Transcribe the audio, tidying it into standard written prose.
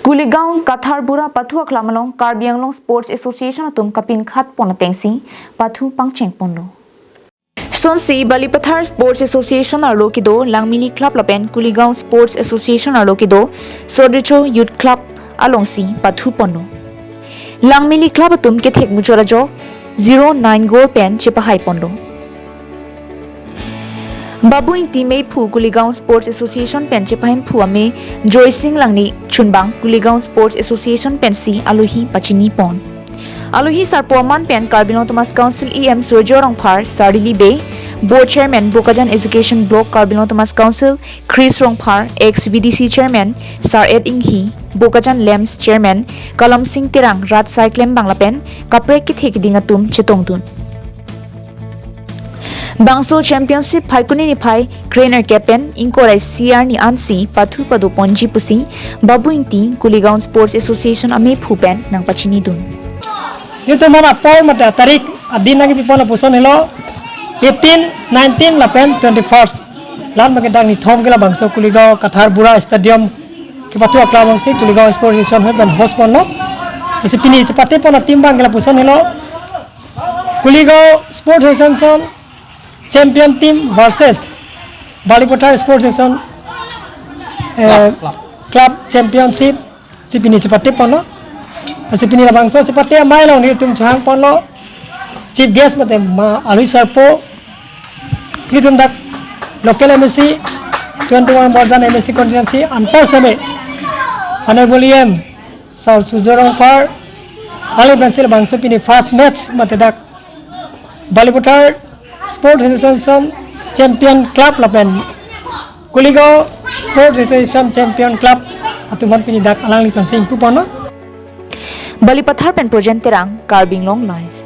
Kuligaon Katharbura Pathu Aklamalong Karbianglong Sports Association atum kapin khat ponatengsi Pathu pangcheng ponno. Sonsi Balipathar Sports Association Arlokido Langmini Club Lapen Kuligaon Sports Association Arlokido Sodricho Youth Club Alongsi Pathu ponno. Langmini Club atum ke thek mujorajo 09 goal pen chepahai ponno. Babuing teammate Phu Kuligaon Sports Association pen chepahim Phu ame Joy Singh Langni Chunbang Kuligaon Sports Association pen si Aluhi Pachini pon. Aluhi Sarpoman pen Karbianglong Thomas Council EM Surjo Rongphar Sardili Bay Board Chairman Bokajan Education Block Karbianglong Thomas Council Chris Rongphar ex VDC Chairman Sar Ed Inghi Bokajan Lems Chairman Kalam Singh Tirang Rat Cyclem Banglapen Kaprek ki thekidingatum chetongtun. Bangso Championship Phaikuni ni phai Trainer Captain Inkorai CR ni Ansi Pathu Padu Ponji Pusi Babuing Ti Kuligaon Sports Association ame Phupen nang pachini dun. Itu mana Paul mata tarik adin lagi people na puson hello 18, 19 lapen 21st lan magandang ni thom gila Bangso Kuligaon Katharbura Stadium ke Pathu Aklamong si Kuligaon Sports Association hebben host ponno isi pini cepate pona timbang gila puson hello Kuligaon Sports Association Champion team versus Balipathar Sports Association Club Championship sipini cepate pono sipini Bangso cepate mai long ni tum chang pono chief guest mate ma Alui Sarpo ni tum dak local MSc 21 Borjan MSc constituency antar same honorable EM Sir Sujorong Par Ali Bensil Bangso pini first match mate dak Balipathar Sports Association Champion Club lapen Kuligaon Sports Association Champion Club atuman pinidak alang lipan sing pupono Balipathar pen project terang Karbianglong Live.